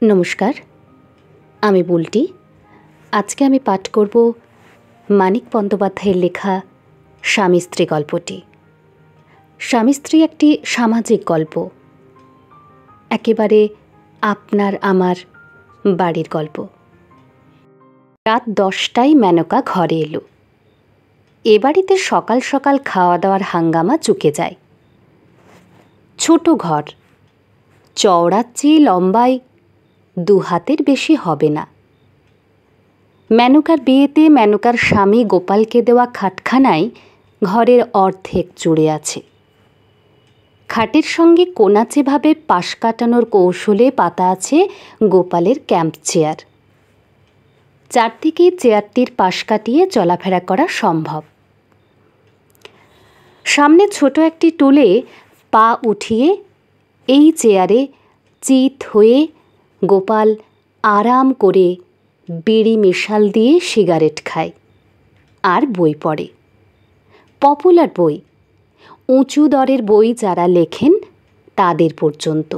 নমস্কার, আমি বুলটি। আজকে আমি পাঠ করব মানিক বন্দ্যোপাধ্যায়ের লেখা স্বামী স্ত্রী গল্পটি। স্বামী স্ত্রী একটি সামাজিক গল্প, একেবারে আপনার আমার বাড়ির গল্প। রাত 10টায় মেনকা ঘরে এলো। এ বাড়িতে সকাল সকাল খাওয়া দাওয়ার হাঙ্গামা চুকে যায়। ছোট ঘর, চওড়ার চেয়ে লম্বায় 2 হাতের বেশি হবে না। মেনকার বিয়েতে মেনকার স্বামী গোপালকে দেওয়া খাটখানায় ঘরের অর্ধেক জুড়ে আছে। খাটের সঙ্গে কোনাচেভাবে পাশ কাটানোর কৌশলে পাতা আছে গোপালের ক্যাম্প চেয়ার। চারদিকে চেয়ারটির পাশ কাটিয়ে চলাফেরা করা সম্ভব। সামনে ছোট একটি টুলে পা উঠিয়ে এই চেয়ারে চিত হয়ে গোপাল আরাম করে বিড়ি মেশাল দিয়ে সিগারেট খায় আর বই পড়ে। পপুলার বই, উঁচু দরের বই যারা লেখেন তাদের পর্যন্ত,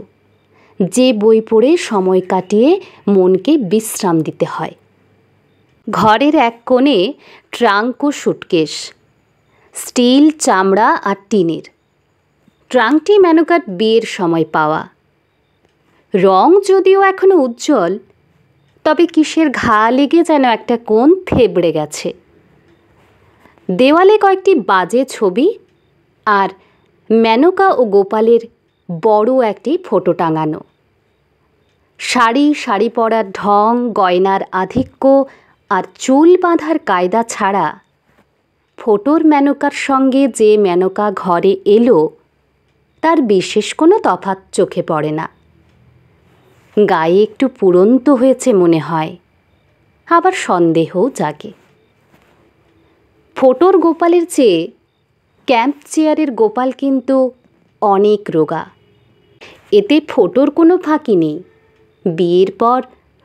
যে বই পড়ে সময় কাটিয়ে মনকে বিশ্রাম দিতে হয়। ঘরের এক কোণে ট্রাঙ্ক ও সুটকেস, স্টিল, চামড়া আর টিনের। ট্রাঙ্কটি মেনকার বিয়ের সময় পাওয়া। রং যদিও এখনো উজ্জ্বল, তবে কিসের ঘা লেগে যেন একটা কোণ থেবড়ে গেছে। দেওয়ালে কয়েকটি বাজে ছবি আর মেনকা ও গোপালের বড় একটি ফটো টাঙানো। শাড়ি পরার ঢং, গয়নার আধিক্য আর চুল বাঁধার কায়দা ছাড়া ফটোর মেনকার সঙ্গে যে মেনকা ঘরে এলো তার বিশেষ কোনো তফাৎ চোখে পড়ে না। গায়ে একটু পুরন্ত হয়েছে মনে হয়, আবার সন্দেহও জাগে। ফটোর গোপালের চেয়ে ক্যাম্প চেয়ারের গোপাল কিন্তু অনেক রোগা। এতে ফটোর কোনো ফাঁকি নেই। বিয়ের পর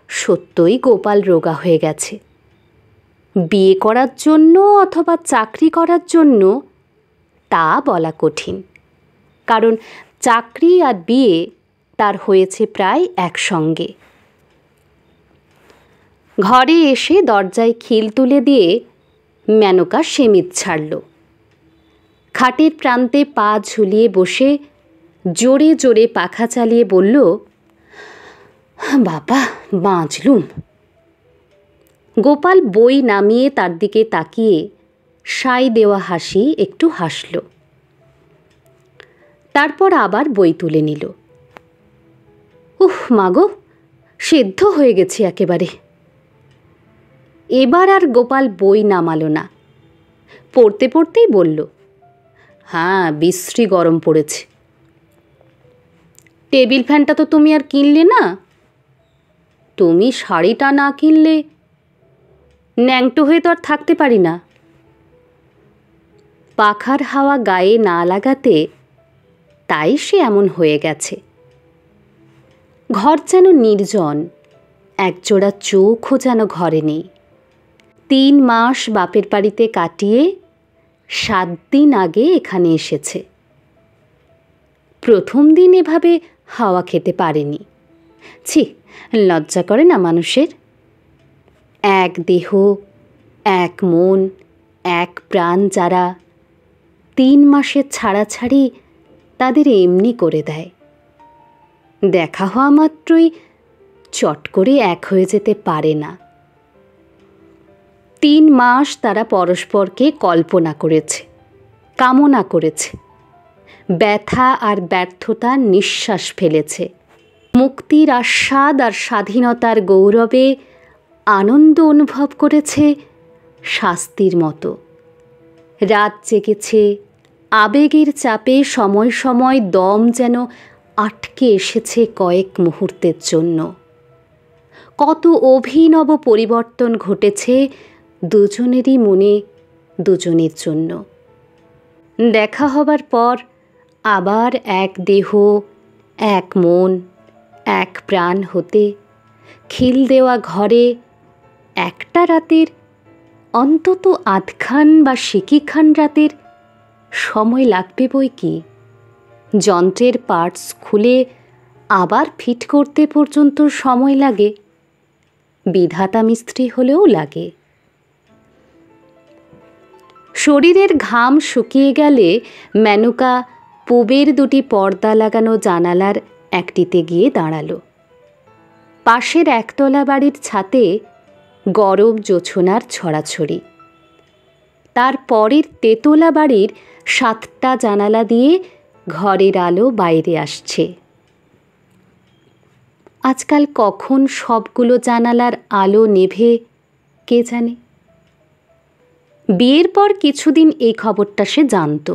সত্যই গোপাল রোগা হয়ে গেছে। বিয়ে করার জন্য অথবা চাকরি করার জন্য তা বলা কঠিন, কারণ চাকরি আর বিয়ে তার হয়েছে প্রায় একসঙ্গে। ঘরে এসে দরজায় খিল তুলে দিয়ে মেনকা সেমিত ছাড়ল। খাটের প্রান্তে পা ঝুলিয়ে বসে জোরে জোরে পাখা চালিয়ে বলল, বাবা বাঁচলুম। গোপাল বই নামিয়ে তার দিকে তাকিয়ে সাই দেওয়া হাসি একটু হাসল। তারপর আবার বই তুলে নিল। উফ মাগো, সেদ্ধ হয়ে গেছে একেবারে। এবার আর গোপাল বই নামালো না। পড়তে পড়তেই বলল, হ্যাঁ, বিশ্রী গরম পড়েছে। টেবিল ফ্যানটা তো তুমি আর কিনলে না। তুমি শাড়িটা না কিনলে ন্যাংটো হয়ে তো আর থাকতে পারি না। পাখার হাওয়া গায়ে না লাগাতে তাই সে এমন হয়ে গেছে। ঘর যেন নির্জন, একজোড়া চোখও যেন ঘরে নেই। 3 মাস বাপের বাড়িতে কাটিয়ে 7 দিন আগে এখানে এসেছে। প্রথম দিন এভাবে হাওয়া খেতে পারেনি। ছি, লজ্জা করে না মানুষের? এক দেহ, এক মন, এক প্রাণ যারা 3 মাসের ছাড়াছাড়ি তাদের এমনি করে দেয়। দেখা হওয়া মাত্রই চট করে এক হয়ে যেতে পারে না। 3 মাস তারা পরস্পরকে কল্পনা করেছে, কামনা করেছে, ব্যথা আর ব্যর্থতার নিঃশ্বাস ফেলেছে। মুক্তির আস্বাদ আর স্বাধীনতার গৌরবে আনন্দ অনুভব করেছে শাস্তির মতো। রাত জেগেছে, আবেগের চাপে সময় সময় দম যেন আটকে এসেছে কয়েক মুহূর্তের জন্য। কত অভিনব পরিবর্তন ঘটেছে দুজনেরই মনে, দুজনের জন্য। দেখা হবার পর আবার এক দেহ, এক মন, এক প্রাণ হতে খিল দেওয়া ঘরে একটা রাতের, অন্তত আধখান বা সিকিখান রাতের সময় লাগবে বই কি। যন্ত্রের পার্টস খুলে আবার ফিট করতে পর্যন্ত সময় লাগে, বিধাতা মিস্ত্রি হলেও লাগে। শরীরের ঘাম শুকিয়ে গেলে মেনকা পূবের দুটি পর্দা লাগানো জানালার একটিতে গিয়ে দাঁড়ালো। পাশের একতলা বাড়ির ছাতে গরম জোছনার ছড়াছড়ি। তার পরের তেতলা বাড়ির 7টা জানালা দিয়ে ঘরের আলো বাইরে আসছে। আজকাল কখন সবগুলো জানালার আলো নেভে কে জানে। বিয়ের পর কিছুদিন এই খবরটা সে জানত।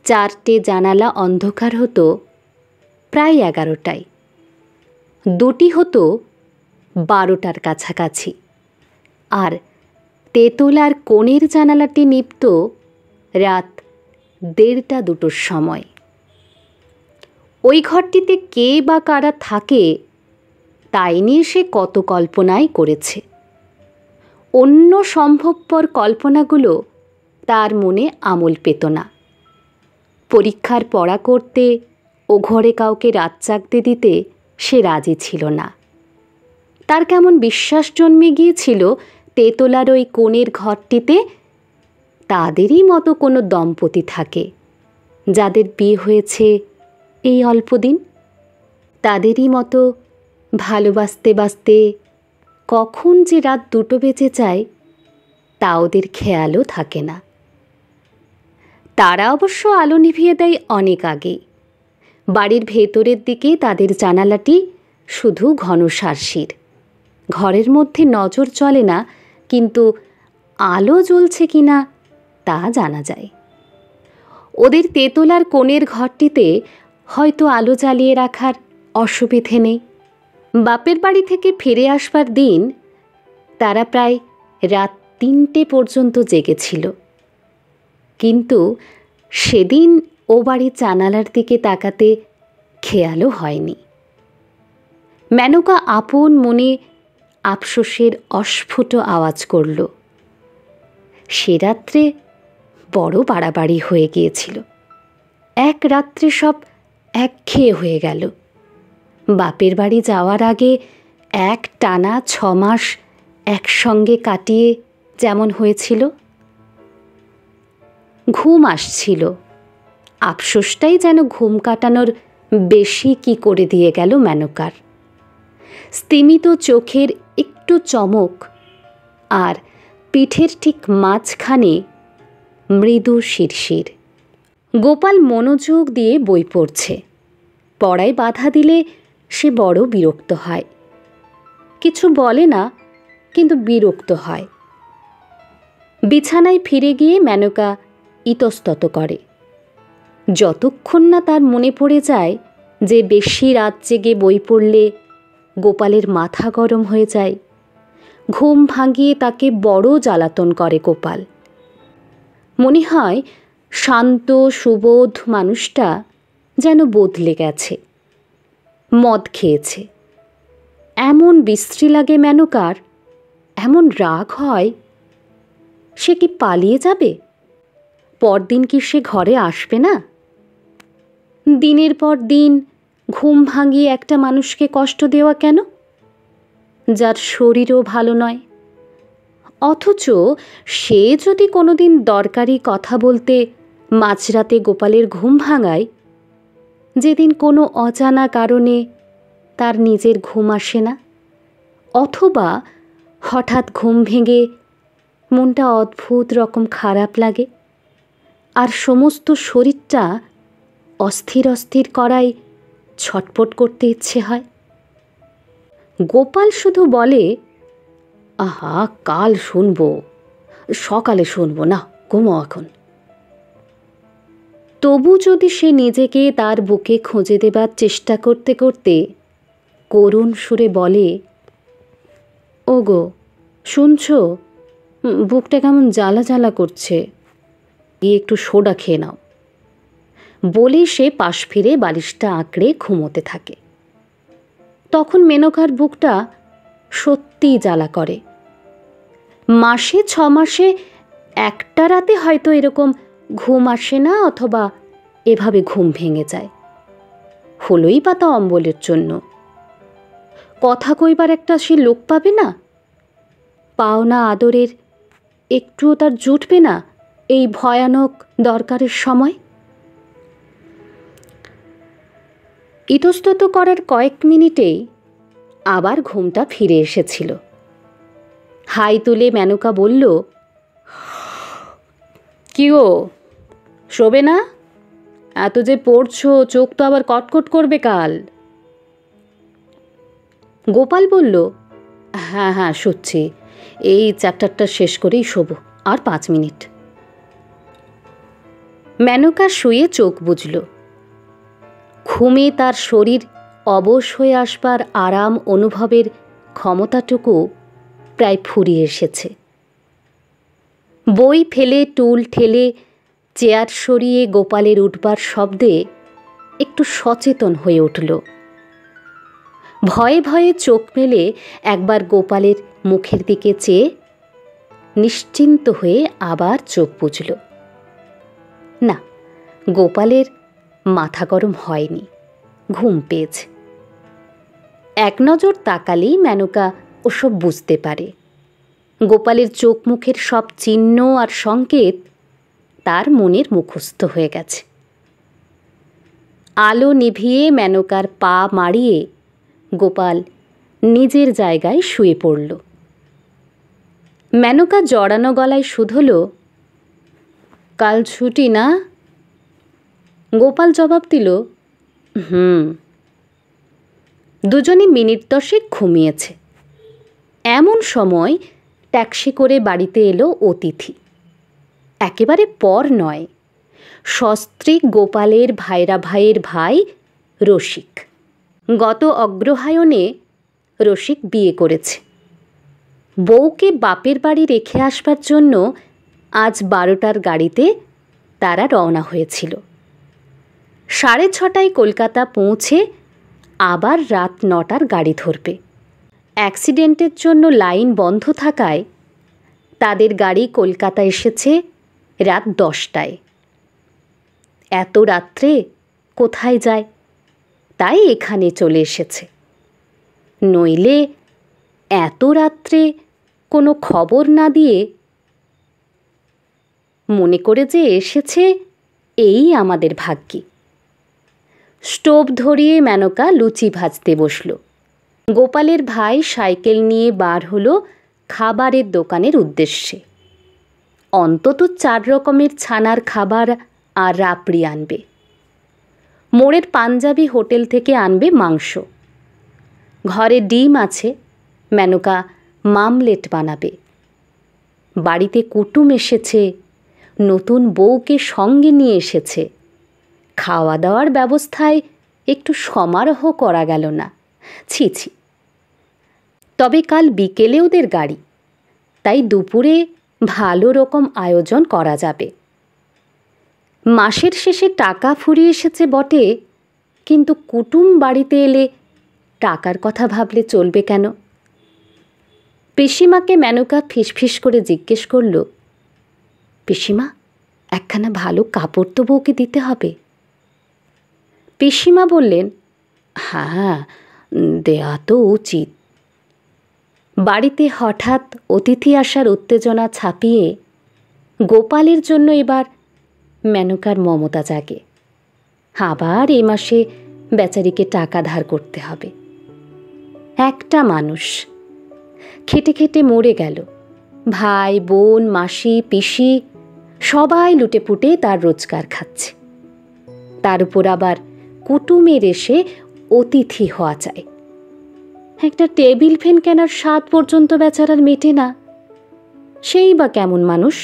4টে জানালা অন্ধকার হতো প্রায় 11টায়, 2টি হতো 12টার কাছাকাছি, আর তেতলার কোণের জানালাটি নিভত রাত 1:30-2টোর সময়। ওই ঘরটিতে কে বা কারা থাকে তাই নিয়ে সে কত কল্পনাই করেছে। অন্য সম্ভবপর কল্পনাগুলো তার মনে আমল পেত না। পরীক্ষার পড়া করতে ও ঘরে কাউকে রাত জাগতে দিতে সে রাজি ছিল না। তার কেমন বিশ্বাস জন্মে গিয়েছিল তেতলার ওই কোণের ঘরটিতে তাদেরই মতো কোনো দম্পতি থাকে, যাদের বিয়ে হয়েছে এই অল্পদিন। তাদেরই মতো ভালোবাসতে বাসতে কখন যে রাত 2টো বেজে যায় তা ওদের খেয়ালও থাকে না। তারা অবশ্য আলো নিভিয়ে দেয় অনেক আগেই। বাড়ির ভেতরের দিকে তাদের জানালাটি শুধু ঘন সারশির। ঘরের মধ্যে নজর চলে না, কিন্তু আলো জ্বলছে কিনা তা জানা যায়। ওদের তেতলার কোণের ঘরটিতে হয়তো আলো জ্বালিয়ে রাখার অসুবিধে নেই। বাপের বাড়ি থেকে ফিরে আসবার দিন তারা প্রায় রাত 3টে পর্যন্ত জেগেছিল, কিন্তু সেদিন ও বাড়ির জানালার দিকে তাকাতে খেয়ালও হয়নি। মেনকা আপন মনে আফসোসের অস্ফুট আওয়াজ করল। সে রাত্রে বড় বাড়াবাড়ি হয়ে গিয়েছিল। এক রাত্রে সব একঘেয়ে হয়ে গেল। বাপের বাড়ি যাওয়ার আগে এক টানা 6 মাস একসঙ্গে কাটিয়ে যেমন হয়েছিল। ঘুম আসছিল, আফসোসটাই যেন ঘুম কাটানোর বেশি কি করে দিয়ে গেল মেনকার। স্তিমিত চোখের একটু চমক, আর পিঠের ঠিক মাঝখানে মৃদু শিরশির। গোপাল মনোযোগ দিয়ে বই পড়ছে। পড়ায় বাধা দিলে সে বড় বিরক্ত হয়। কিছু বলে না, কিন্তু বিরক্ত হয়। বিছানায় ফিরে গিয়ে মেনকা ইতস্তত করে। যতক্ষণ না তার মনে পড়ে যায় যে বেশি রাত জেগে বই পড়লে গোপালের মাথা গরম হয়ে যায়, ঘুম ভাঙিয়ে তাকে বড় জ্বালাতন করে গোপাল। মনে হয় শান্ত সুবোধ মানুষটা যেন বদলে গেছে, মদ খেয়েছে। এমন বিশ্রী লাগে মেনকার, এমন রাগ হয়। সে কি পালিয়ে যাবে? পরদিন কি সে ঘরে আসবে না? দিনের পর দিন ঘুম ভাঙিয়ে একটা মানুষকে কষ্ট দেওয়া কেন, যার শরীরও ভালো নয়? অথচ সে যদি কোনোদিন দরকারি কথা বলতে মাঝরাতে গোপালের ঘুম ভাঙায়, যেদিন কোনো অজানা কারণে তার নিজের ঘুম আসে না, অথবা হঠাৎ ঘুম ভেঙে মনটা অদ্ভুত রকম খারাপ লাগে, আর সমস্ত শরীরটা অস্থির অস্থির করায় ছটপট করতে ইচ্ছে হয়, গোপাল শুধু বলে, আহা, কাল শুনবো, সকালে শুনবো, না ঘুমো এখন। তবু যদি সে নিজেকে তার বুকে খুঁজে দেবার চেষ্টা করতে করতে করুণ সুরে বলে, ওগো শুনছো, বুকটা কেমন জ্বালা জ্বালা করছে, গিয়ে একটু সোডা খেয়ে নাও, বলে সে পাশ ফিরে বালিশটা আঁকড়ে ঘুমোতে থাকে। তখন মেনকার বুকটা সত্যিই জ্বালা করে। মাসে 6 মাসে একটা রাতে হয়তো এরকম ঘুম আসে না, অথবা এভাবে ঘুম ভেঙে যায়। হলোই পাতা অম্বলের জন্য। কথা কইবার একটা সে লোক পাবে না, পাওনা আদরের একটুও তার জুটবে না এই ভয়ানক দরকারের সময়। ইতস্তত করার কয়েক মিনিটেই আবার ঘুমটা ফিরে এসেছিল। হাই তুলে মেনকা বলল, কি গো, শোবে না? এত যে পড়ছো, চোখ তো আবার কটকট করবে কাল। গোপাল বলল, হ্যাঁ হ্যাঁ শুচ্ছি, এই চ্যাপ্টারটা শেষ করেই শোবো, আর 5 মিনিট। মেনকা শুয়ে চোখ বুজল। ঘুমে তার শরীর অবশ হয়ে আসবার আরাম অনুভবের ক্ষমতাটুকু প্রায় ফুরিয়ে এসেছে। বই ফেলে টুল ঠেলে চেয়ার সরিয়ে গোপালের উঠবার শব্দে একটু সচেতন হয়ে উঠল। ভয়ে ভয়ে চোখ মেলে একবার গোপালের মুখের দিকে চেয়ে নিশ্চিন্ত হয়ে আবার চোখ বুজল। না, গোপালের মাথা গরম হয়নি, ঘুম পেয়েছে। এক নজর তাকালেই মেনকা ওসব বুঝতে পারে। গোপালের চোখ মুখের সব চিহ্ন আর সংকেত তার মনের মুখস্থ হয়ে গেছে। আলো নিভিয়ে মেনকার পা মাড়িয়ে গোপাল নিজের জায়গায় শুয়ে পড়ল। মেনকা জড়ানো গলায় শুধল, কাল ছুটি না? গোপাল জবাব দিল, দুজনে মিনিট 10 ঘুমিয়েছে। এমন সময় ট্যাক্সি করে বাড়িতে এলো অতিথি। একেবারে পর নয়, সস্ত্রীক গোপালের ভাইরা ভাইয়ের ভাই রসিক। গত অগ্রহায়ণে রসিক বিয়ে করেছে। বউকে বাপের বাড়ি রেখে আসবার জন্য আজ 12টার গাড়িতে তারা রওনা হয়েছিল। 6:30টায় কলকাতা পৌঁছে আবার রাত 9টার গাড়ি ধরবে। অ্যাক্সিডেন্টের জন্য লাইন বন্ধ থাকায় তাদের গাড়ি কলকাতা এসেছে রাত 10টায়। এত রাত্রে কোথায় যায়, তাই এখানে চলে এসেছে। নইলে এত রাত্রে কোনো খবর না দিয়ে মনে করে যে এসেছে, এই আমাদের ভাগ্যি। স্টোভ ধরিয়ে মেনকা লুচি ভাজতে বসল। গোপালের ভাই সাইকেল নিয়ে বার হলো খাবারের দোকানের উদ্দেশ্যে। অন্তত 4 রকমের ছানার খাবার আর রাবড়ি আনবে। মোড়ের পাঞ্জাবি হোটেল থেকে আনবে মাংস। ঘরে ডিম আছে, মেনকা মামলেট বানাবে। বাড়িতে কুটুম এসেছে, নতুন বউকে সঙ্গে নিয়ে এসেছে। খাওয়া দাওয়ার ব্যবস্থায় একটু সমারোহ করা গেল না, ছি ছি। তবে কাল বিকেলে ওদের গাড়ি, তাই দুপুরে ভালো রকম আয়োজন করা যাবে। মাসের শেষে টাকা ফুরিয়ে এসেছে বটে, কিন্তু কুটুম বাড়িতে এলে টাকার কথা ভাবলে চলবে কেন? পিসিমাকে মেনকা ফিসফিস করে জিজ্ঞেস করল, পিসিমা, একখানা ভালো কাপড় তো বউকে দিতে হবে। পিসিমা বললেন, হ্যাঁ, দেয়া তো উচিত। বাড়িতে হঠাৎ অতিথি আসার উত্তেজনা ছাপিয়ে গোপালের জন্য এবার মেনকার মমতা জাগে। আবার এ মাসে বেচারিকে টাকা ধার করতে হবে। একটা মানুষ খেটে খেটে মরে গেল। ভাই বোন মাসি পিসি সবাই লুটেপুটে তার রোজগার খাচ্ছে। তার উপর আবার কুটুমের এসে অতিথি হওয়া চাই। একটা টেবিল ফ্যান কেনার স্বাদ পর্যন্ত বেচারার মেটে না। সেই বা কেমন মানুষ,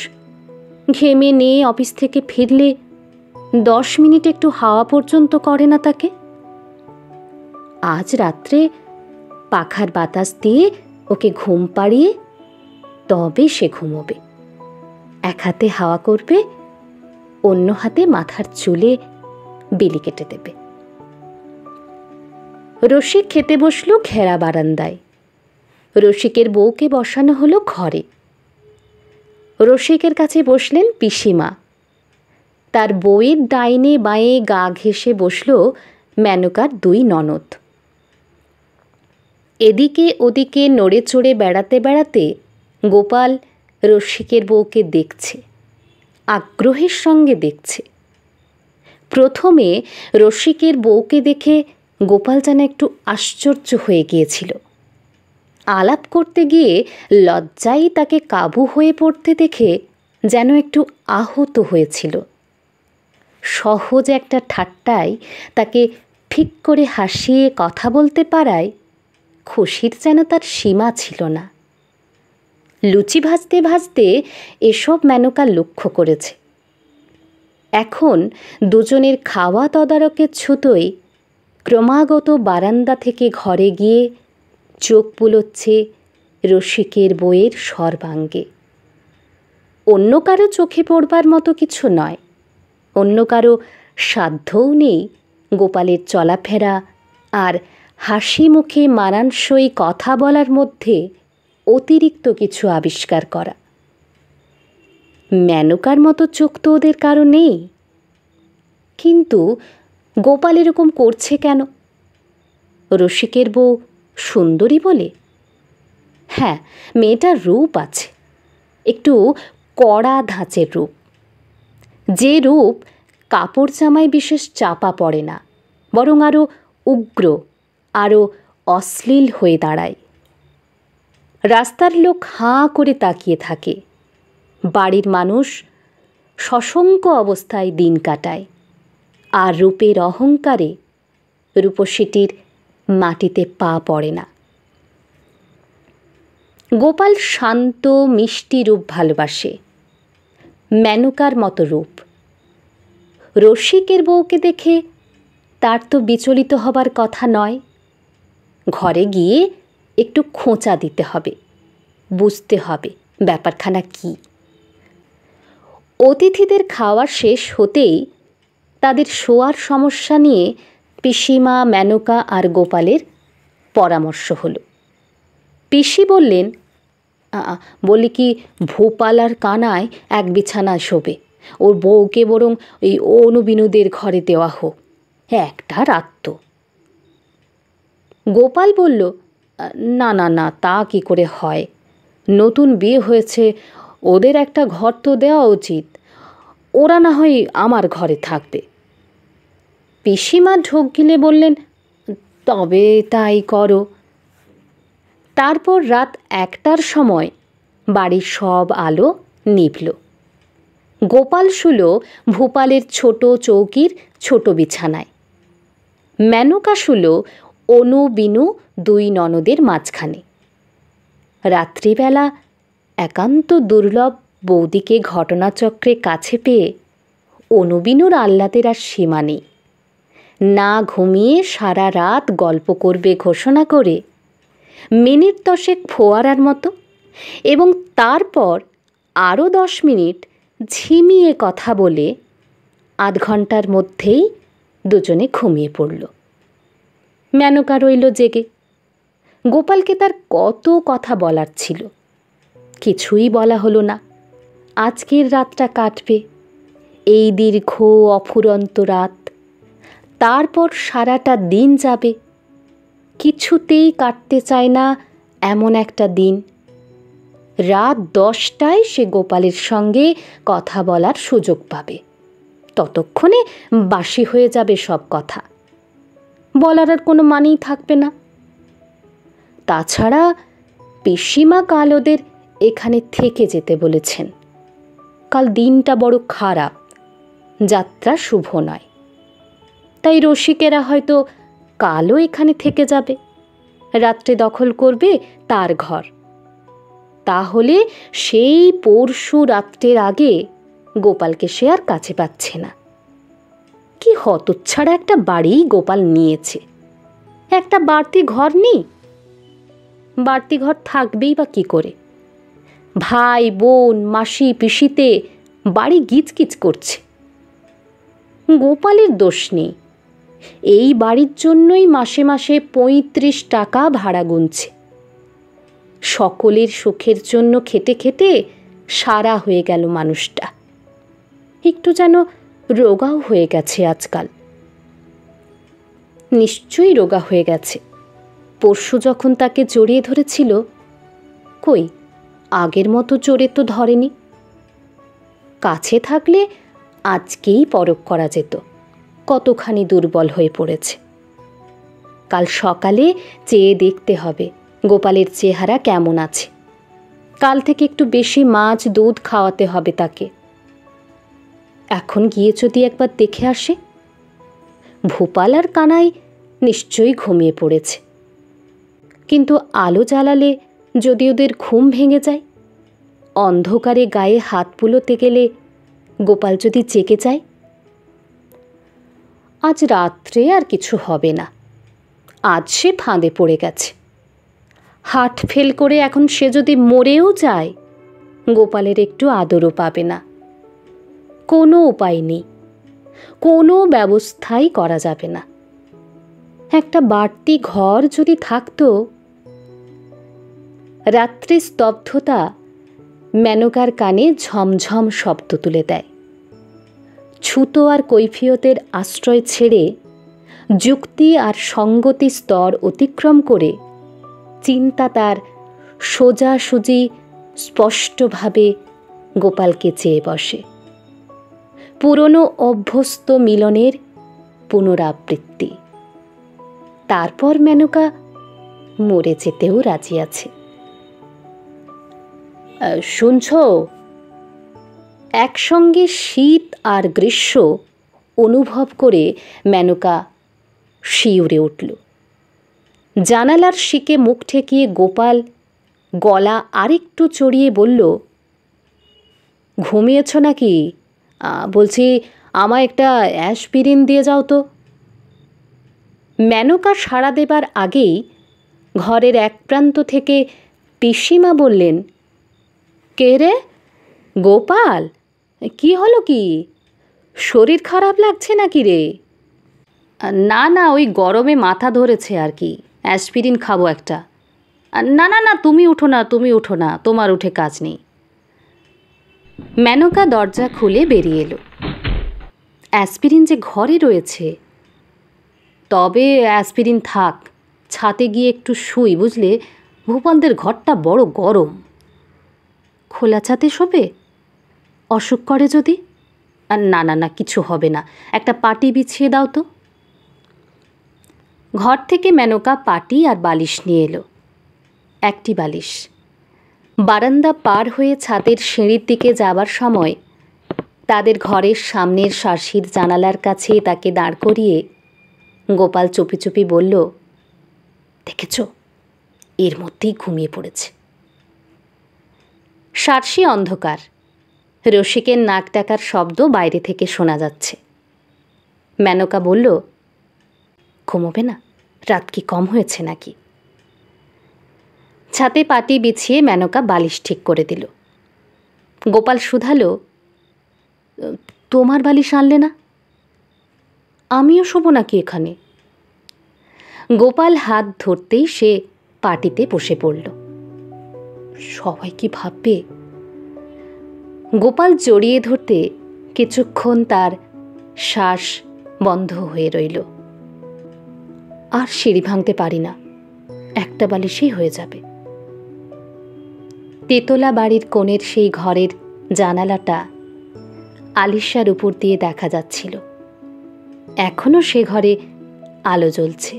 ঘেমে নিয়ে অফিস থেকে ফিরলে 10 মিনিট একটু হাওয়া পর্যন্ত করে না তাকে। আজ রাত্রে পাখার বাতাস দিয়ে ওকে ঘুম পাড়িয়ে তবে সে ঘুমোবে। এক হাতে হাওয়া করবে, অন্য হাতে মাথার চুলে বেলি কেটে দেবে। রসিক খেতে বসল ঘেরা বারান্দায়। রসিকের বউকে বসানো হলো ঘরে। রসিকের কাছে বসলেন পিসিমা। তার বউয়ের ডাইনে বাঁয়ে গা ঘেঁষে বসল মেনকার দুই ননদ। এদিকে ওদিকে নড়ে চড়ে বেড়াতে বেড়াতে গোপাল রসিকের বউকে দেখছে, আগ্রহের সঙ্গে দেখছে। প্রথমে রসিকের বউকে দেখে গোপাল যেন একটু আশ্চর্য হয়ে গিয়েছিল। আলাপ করতে গিয়ে লজ্জায় তাকে কাবু হয়ে পড়তে দেখে যেন একটু আহত হয়েছিল। সহজ একটা ঠাট্টায় তাকে ঠিক করে হাসিয়ে কথা বলতে পারায় খুশির যেন তার সীমা ছিল না। লুচি ভাজতে ভাজতে এসব মেনকা লক্ষ্য করেছে। এখন দুজনের খাওয়া তদারকের ছুতোয় ক্রমাগত বারান্দা থেকে ঘরে গিয়ে চোখ বুলোচ্ছে রসিকের বউয়ের সর্বাঙ্গে। অন্য কারো চোখে পড়বার মতো কিছু নয়, অন্য কারো সাধ্যও নেই গোপালের চলাফেরা আর হাসি মুখে মানানসই কথা বলার মধ্যে অতিরিক্ত কিছু আবিষ্কার করা। মেনকার মতো চোখ তো ওদের কারো নেই, কিন্তু গোপাল এরকম করছে কেন? রসিকের বউ সুন্দরী বলে? হ্যাঁ, মেয়েটার রূপ আছে, একটু কড়া ধাঁচের রূপ, যে রূপ কাপড় জামায় বিশেষ চাপা পড়ে না, বরং আরও উগ্র, আরও অশ্লীল হয়ে দাঁড়ায়। রাস্তার লোক হাঁ করে তাকিয়ে থাকে, বাড়ির মানুষ সশঙ্ক অবস্থায় দিন কাটায়, আর রূপের অহংকারে রূপসীটির মাটিতে পা পড়ে না। গোপাল শান্ত মিষ্টি রূপ ভালোবাসে, মেনকার মতো রূপ। রসিকের বউকে দেখে তার তো বিচলিত হবার কথা নয়। ঘরে গিয়ে একটু খোঁচা দিতে হবে, বুঝতে হবে ব্যাপারখানা কি। অতিথিদের খাওয়া শেষ হতেই তাদের শোয়ার সমস্যা নিয়ে পিসিমা, মেনকা আর গোপালের পরামর্শ হলো। পিসি বললেন, বলি কি, ভূপাল আর কানায় এক বিছানায় শোবে, ওর বউকে বরং ওই অনুবিনুদের ঘরে দেওয়া হোক, একটা রাত তো। গোপাল বলল, না না না, তা কি করে হয়, নতুন বিয়ে হয়েছে, ওদের একটা ঘর তো দেওয়া উচিত, ওরা না হয় আমার ঘরে থাকবে। পিসিমা ঢোক গিলে বললেন, তবে তাই করো। তারপর রাত 1টার সময় বাড়ির সব আলো নিভল। গোপাল শুলো ভূপালের ছোট চৌকির ছোট বিছানায়, মেনকা শুলো অনু বিনু দুই ননদের মাঝখানে। রাত্রিবেলা একান্ত দুর্লভ বৌদিকে ঘটনাচক্রে কাছে পেয়ে অনুবিনুর আহ্লাদের আর সীমা নেই। না ঘুমিয়ে সারা রাত গল্প করবে ঘোষণা করে মিনিট 10 ফোয়ারার মতো, এবং তারপর আরও 10 মিনিট ঝিমিয়ে কথা বলে 8 ঘন্টার মধ্যেই দুজনে ঘুমিয়ে পড়ল। মেনকা রইল জেগে। গোপালকে তার কত কথা বলার ছিল, কিছুই বলা হলো না। আজকের রাতটা কাটবে, এই দীর্ঘ অফুরন্ত রাত, তারপর সারাটা দিন যাবে। কিছুতেই কাটতে চায় না এমন একটা দিন। রাত 10টায় সে গোপালের সঙ্গে কথা বলার সুযোগ পাবে, ততক্ষণে বাসি হয়ে যাবে সব কথা, বলার আর কোনো মানেই থাকবে না। তাছাড়া পিসিমা কাল ওদের এখানে থেকে যেতে বলেছেন। কাল দিনটা বড় খারাপ, যাত্রা শুভ নয়, তাই রসিকেরা হয়তো কালও এখানে থেকে যাবে, রাত্রে দখল করবে তার ঘর। তাহলে সেই পরশু রাত্রের আগে গোপালকে সে আর কাছে পাচ্ছে না। কি হতচ্ছাড়া একটা বাড়িই গোপাল নিয়েছে, একটা বাড়তি ঘর নেই। বাড়তি ঘর থাকবেই বা কি করে? ভাই বোন মাসি পিসিতে বাড়ি গিজগিজ করছে। গোপালের দোষ নেই, এই বাড়ির জন্যই মাসে মাসে 35 টাকা ভাড়া গুনছে। সকলের সুখের জন্য খেটে খেটে সারা হয়ে গেল মানুষটা, একটু যেন রোগাও হয়ে গেছে আজকাল। নিশ্চয়ই রোগা হয়ে গেছে। পরশু যখন তাকে জড়িয়ে ধরেছিল, কই আগের মতো জোরে তো ধরেনি। কাছে থাকলে আজকেই পরখ করা যেত কতখানি দুর্বল হয়ে পড়েছে। কাল সকালে চেয়ে দেখতে হবে গোপালের চেহারা কেমন আছে। কাল থেকে একটু বেশি মাছ দুধ খাওয়াতে হবে তাকে। এখন গিয়ে যদি একবার দেখে আসে। ভূপাল আর কানাই নিশ্চয়ই ঘুমিয়ে পড়েছে, কিন্তু আলো জ্বালালে যদি ওদের ঘুম ভেঙে যায়, অন্ধকারে গায়ে হাত বুলোতে গেলে গোপাল যদি জেগে যায়। আজ রাত্রে আর কিছু হবে না। আজ সে ফাঁদে পড়ে গেছে। হাট ফেল করে এখন সে যদি মরেও যায়, গোপালের একটু আদরও পাবে না। কোনো উপায় নেই, কোনো ব্যবস্থাই করা যাবে না। একটা বাড়তি ঘর যদি থাকতো। রাত্রি স্তব্ধতা মেনকার কানে ঝমঝম শব্দ তুলে দেয়। ছুতো আর কৈফিয়তের আশ্রয় ছেড়ে যুক্তি আর সঙ্গতি স্তর অতিক্রম করে চিন্তা তার সোজাসুজি স্পষ্টভাবে গোপালকে চেয়ে বসে। পুরনো অভ্যস্ত মিলনের পুনরাবৃত্তি। তারপর মেনকা মরে যেতেও রাজি আছে। শুনছ? একসঙ্গে শীত আর গ্রীষ্ম অনুভব করে মেনকা শিউরে উঠল। জানালার শিকে মুখ ঠেকিয়ে গোপাল গলা আরেকটু চড়িয়ে বলল, ঘুমিয়েছ নাকি? বলছি আমায় একটা অ্যাসপিরিন দিয়ে যাও তো। মেনকা সাড়া দেবার আগেই ঘরের এক প্রান্ত থেকে পিসিমা বললেন, কে রে? গোপাল, কি হলো কি? শরীর খারাপ লাগছে নাকি রে? না না, ওই গরমে মাথা ধরেছে আর কি, অ্যাসপিরিন খাবো একটা। না না না, তুমি উঠো না, তুমি উঠো না, তোমার উঠে কাজ নেই। মেনকা দরজা খুলে বেরিয়ে এলো। অ্যাসপিরিন যে ঘরে রয়েছে। তবে অ্যাসপিরিন থাক, ছাতে গিয়ে একটু শুই, বুঝলে? ভূপালদের ঘরটা বড় গরম। খোলা ছাতে শোবে? অসুখ করে যদি? না না না, কিছু হবে না, একটা পাটি বিছিয়ে দাও তো। ঘর থেকে মেনকা পাটি আর বালিশ নিয়ে এলো। একটি বালিশ। বারান্দা পার হয়ে ছাদের সিঁড়ির দিকে যাবার সময় তাদের ঘরের সামনের শাসির জানালার কাছে তাকে দাঁড় করিয়ে গোপাল চুপি চুপি বলল, দেখেছ, এর মধ্যেই ঘুমিয়ে পড়েছে। শার্সি অন্ধকার। রসিকের নাক ডাকার শব্দ বাইরে থেকে শোনা যাচ্ছে। মেনকা বলল, ঘুমোবে না? রাত কি কম হয়েছে নাকি? ছাতে পাটি বিছিয়ে মেনকা বালিশ ঠিক করে দিল। গোপাল শুধালো, তোমার বালিশ আনলে না? আমিও শোবো নাকি এখানে? গোপাল হাত ধরতেই সে পাটিতে বসে পড়ল। সবাই কি ভাববে? গোপাল জড়িয়ে ধরতে কিছুক্ষণ তার শ্বাস বন্ধ হয়ে রইল। আর সিঁড়ি ভাঙতে পারি না, একটা বালিশেই হয়ে যাবে। তেতলা বাড়ির কোণের সেই ঘরের জানালাটা আলিশার উপর দিয়ে দেখা যাচ্ছিল। এখনো সে ঘরে আলো জ্বলছে।